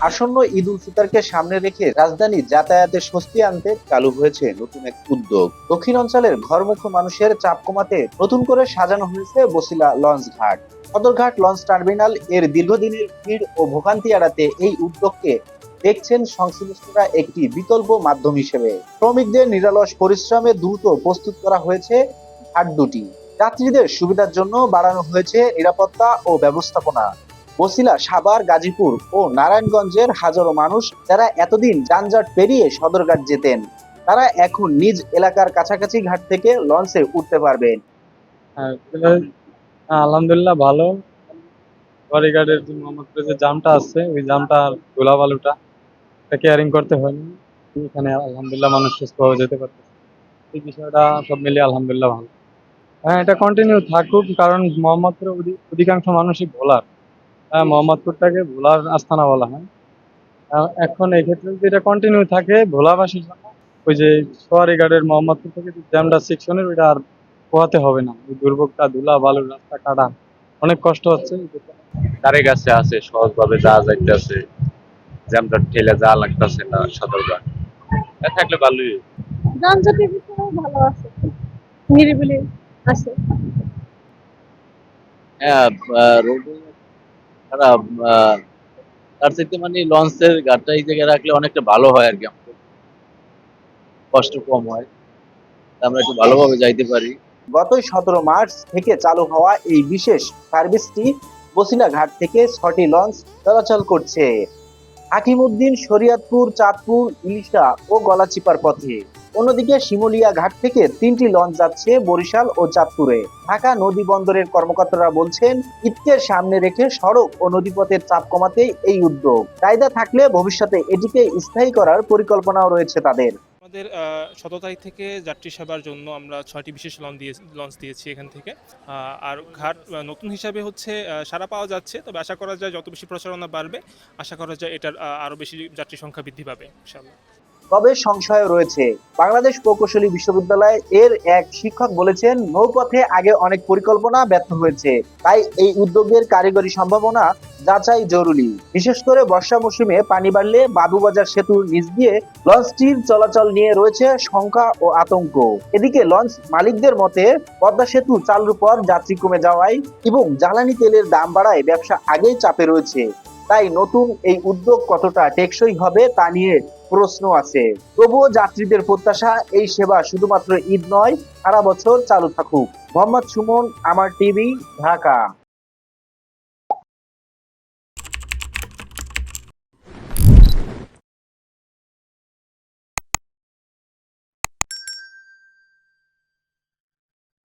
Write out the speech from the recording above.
আসন্ন ঈদ উল ফিতরকে সামনে রেখে রাজধানী যাতায়াতে স্বস্তি আনতে চালু হয়েছে নতুন এক উদ্যোগ। দক্ষিণ অঞ্চলের ঘরমুখো মানুষের চাপ কমাতে নতুন করে সাজানো হয়েছে বছিলা লঞ্চ ঘাট। সদরঘাট লঞ্চ টার্মিনাল এর দীর্ঘদিনের ভিড় ও ভোগান্তি এড়াতে এই উদ্যোগকে দেখছেন সংশ্লিষ্টরা একটি বিকল্প মাধ্যম হিসেবে। শ্রমিকদের নিরলস পরিশ্রমে দ্রুত প্রস্তুত করা হয়েছে ঘাট দুটি। যাত্রীদের সুবিধার জন্য বাড়ানো হয়েছে নিরাপত্তা ও ব্যবস্থাপনা। বছিলা, সাভার, গাজীপুর ও নারায়ণগঞ্জের হাজারো মানুষ যারা এতদিন যানজট পেরিয়ে সদরঘাট যেতেন, তারা এখন নিজ এলাকার কাছাকাছি ঘাট থেকে লঞ্চে উঠতে পারবেন। হ্যাঁ, আলহামদুলিল্লাহ ভালো। ফেরিঘাটের যে মোহাম্মদপুরে যে জামটা আছে ওই জামটা আর ধুলাবালুটা কেয়ারিং করতে হয়নি। এখানে আলহামদুলিল্লাহ মানুষ সুস্থভাবে যেতে পারতেছে। এই বিষয়টা সব মিলিয়ে আলহামদুলিল্লাহ ভালো। হ্যাঁ, এটা কন্টিনিউ থাকুক, কারণ মোহাম্মদপুরে অধিকাংশ মানুষই ভোলার। হ্যাঁ, মোহাম্মদপুরটাকে ভোলার আস্তানা বলা হয়। এখন এই ক্ষেত্রে যদি এটা কন্টিনিউ থাকে ভোলাবাসীর জন্য, ওই যে সোয়ারিঘাটের মোহাম্মদপুর থেকে যে জ্যামটা সেকশনের ওইটা আর পোহাতে হবে না। ওই দুর্ভোগটা, ধুলা বালুর রাস্তা কাটা অনেক কষ্ট হচ্ছে। ধারে কাছে আছে, সহজভাবে যাওয়া যাইতেছে, জ্যামটা ঠেলে যাওয়া লাগতেছে না সদরঘাট। থাকলে ভালোই। যানজটের ভিতরেও ভালো আছে, নিরিবিলি আছে। হ্যাঁ, রোডে খারাপ। তার চাইতে মানে লঞ্চের ঘাটটা এই জায়গায় রাখলে অনেকটা ভালো হয় আর কি, আমাদের কষ্ট কম হয়, আমরা একটু ভালোভাবে যাইতে পারি। গত 17 মার্চ থেকে চালু হওয়া এই বিশেষ সার্ভিসটি বছিলা ঘাট থেকে 6টি লঞ্চ চলাচল করছে। হাকিমউদ্দিন, শরীয়তপুর, চাঁদপুর, ইলিশা ও গলাচিপার পথে। অন্যদিকে শিমুলিয়া ঘাট থেকে 3টি লঞ্চ যাচ্ছে বরিশাল ও চাঁদপুরে। ঢাকা নদী বন্দরের কর্মকর্তারা বলছেন, ঈদকে সামনে রেখে সড়ক ও নদীপথের চাপ কমাতে এই উদ্যোগ। চাহিদা থাকলে ভবিষ্যতে এটিকে স্থায়ী করার পরিকল্পনাও রয়েছে তাদের। আমাদের ১৭ তারিখ থেকে যাত্রী সেবার জন্য আমরা ৬টি বিশেষ লঞ্চ দিয়েছি এখান থেকে। আর ঘাট নতুন হিসাবে হচ্ছে সাড়া পাওয়া যাচ্ছে, তবে আশা করা যায় যত বেশি প্রচারণা বাড়বে, আশা করা যায় এটার আরও বেশি যাত্রী সংখ্যা বৃদ্ধি পাবে ইনশাআল্লাহ। তবে সংশয় রয়েছে। বাংলাদেশ প্রকৌশলী বিশ্ববিদ্যালয় এর এক শিক্ষক বলেছেন, নৌপথে আগে অনেক পরিকল্পনা ব্যর্থ হয়েছে, তাই এই উদ্যোগের কারিগরি সম্ভাবনা যাচাই জরুরি। বিশেষ করে বর্ষা মৌসুমে পানি বাড়লে বাবুবাজার সেতুর নিচ দিয়ে লঞ্চটির চলাচল নিয়ে রয়েছে শঙ্কা ও আতঙ্ক। এদিকে লঞ্চ মালিকদের মতে, পদ্মা সেতু চালুর পর যাত্রী কমে যাওয়ায় এবং জ্বালানি তেলের দাম বাড়ায় ব্যবসা আগেই চাপে রয়েছে। তাই নতুন এই উদ্যোগ কতটা টেকসই হবে তা নিয়ে প্রশ্ন আছে। তবুও যাত্রীদের প্রত্যাশা, এই সেবা শুধুমাত্র ঈদ নয়, সারা বছর চালু থাকুক। মোহাম্মদ সুমন, আমার টিভি, ঢাকা।